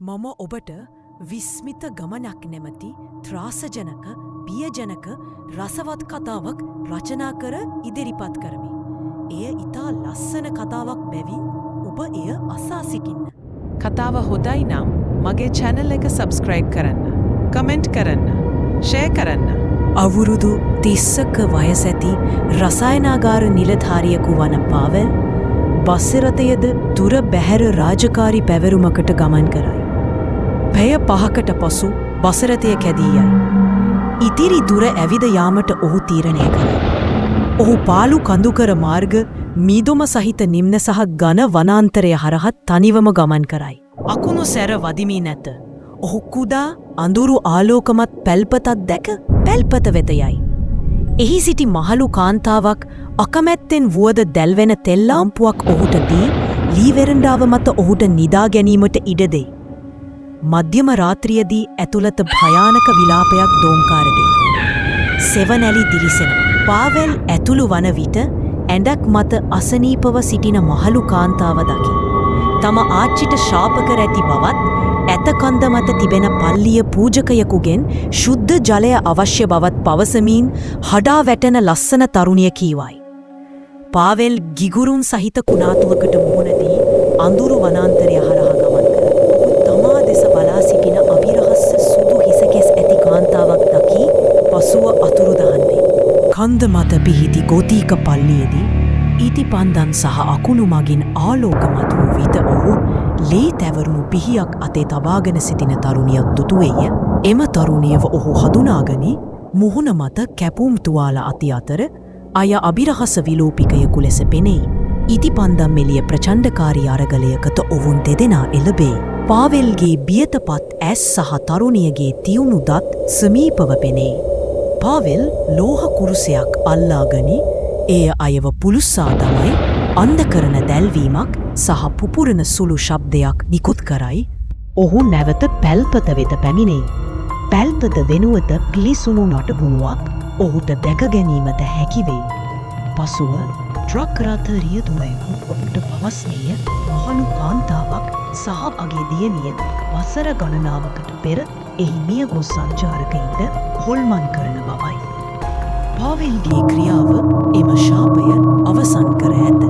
මම ඔබට විස්මිත ගමනක් නැමති ත්‍රාසජනක බියජනක රසවත් කතාවක් රචනා කර ඉදිරිපත් කරමි. එය ඉතා ලස්සන කතාවක් බැවින් ඔබ එය අසා සිටින්න. කතාව හොදයි නම් මගේ channel එක subscribe කරන්න, comment කරන්න, share කරන්න. අවුරුදු 30ක වයස ඇති රසායනාගාර නිලධාරියෙකු වන පාවෙල් බස්රථයද දුර බැහැර රාජකාරී පැවරුමකට ගමන් කරයි. පැය 5කට පසු බස්රථය කැදී යයි. ඉතිරි දුර ඇවිද යාමට ඔහු තීරණය කරයි. ඔහු පාලු කඳුකර මාර්ග මීදුම සහිත නිම්න සහ ඝන වනාන්තරය හරහා තනිවම ගමන් කරයි. අකුණු සැර වදිමී නැත. ඔහු කුඩා අඳුරු ආලෝකමත් පැල්පතක් දැක පැල්පත වෙත යයි. එහි සිටි මහලු කාන්තාවක් අකමැත්තෙන් වුවද දැල්වෙන තෙල් ලාම්පුවක් ඔහුට දී ලී වෙරණ්ඩාව මත ඔහුට නිදා ගැනීමට ඉඩ දෙයි. මධ්‍යම රාත්‍රියේදී ඇතුළත භයානක විලාපයක් දෝංකාර දෙයි. සෙවණැලි දිලිසෙන. පාවෙල් ඇතුළු වන විට ඇඳක් මත අසනීපව සිටින මහලු කාන්තාව දකි. තම ආච්චිට ශාප කර ඇති බවත් ඇතකන්ද මත තිබෙන පල්ලිය පූජකයෙකුගෙන් ශුද්ධ ජලය අවශ්‍ය බවත් පවසමින් හඩා වැටෙන ලස්සන තරුණිය කීවයි. පාවෙල් ගිගුරුන් සහිත කුණාතුවකට මුහුණ දී අඳුරු වනාන්තරය හරහා ගමන් කරයි. තමා දෙස බලා සිටින අවිරහස්ස සුදු හිසකෙස් ඇති කාන්තාවක් දකි පසුව අතුරුදහන් වේ. කන්ද මත පිහිටි ගෝතීක පල්ලියේදී ඊටිපන්දන් සහ අකුණු මගින් ආලෝකමත් වූ විට ඔහු ලේ තැවරුණු පිහියක් අතේ තබාගෙන සිටින තරුණියක් දුටුවේය. එම තරුණියව ඔහු හඳුනාගනි මුහුණ මත කැපුම් තුවාල අති අතර අය අභිරහස විලෝපිකයෙකු ලෙස පෙනෙයි. ඉටිපන්දම් මෙලිය ප්‍රචණ්ඩකාරී අරගලයකට ඔවුන් දෙදෙනා එළබේ. පාවෙල්ගේ බියතපත් ඇස් සහ තරුණියගේ තියුණු දත් සමීපව පෙනෙයි. පාවෙල් ලෝහ කුරුසයක් අල්ලාගනි එය අයව පුලුස්සා තමයි අන්ධ කරන දැල්වීමක් සහ පුපුරන සුළු ශබ්දයක් නිකුත් කරයි. ඔහු නැවත පැල්පත වෙත පැමිණෙයි. පැල්පත වෙනුවත පිලිසුණු නටබුණුවක් ඔහුට දැක ගැනීමට හැකිවෙයි. පසුව ට්‍රක් රථ රියදුරයෙකු ඔහුට පවස්නීය මහලු කාන්තාවක් සහ අගේ දියණිය වසර ගණනාවකට පෙර එහි මිය ගොස් සංචාරකයින්ට හොල්මන් කරන බවයි. පාවෙල්ගේ ක්‍රියාව එම ශාපය අවසන් කර ඇත.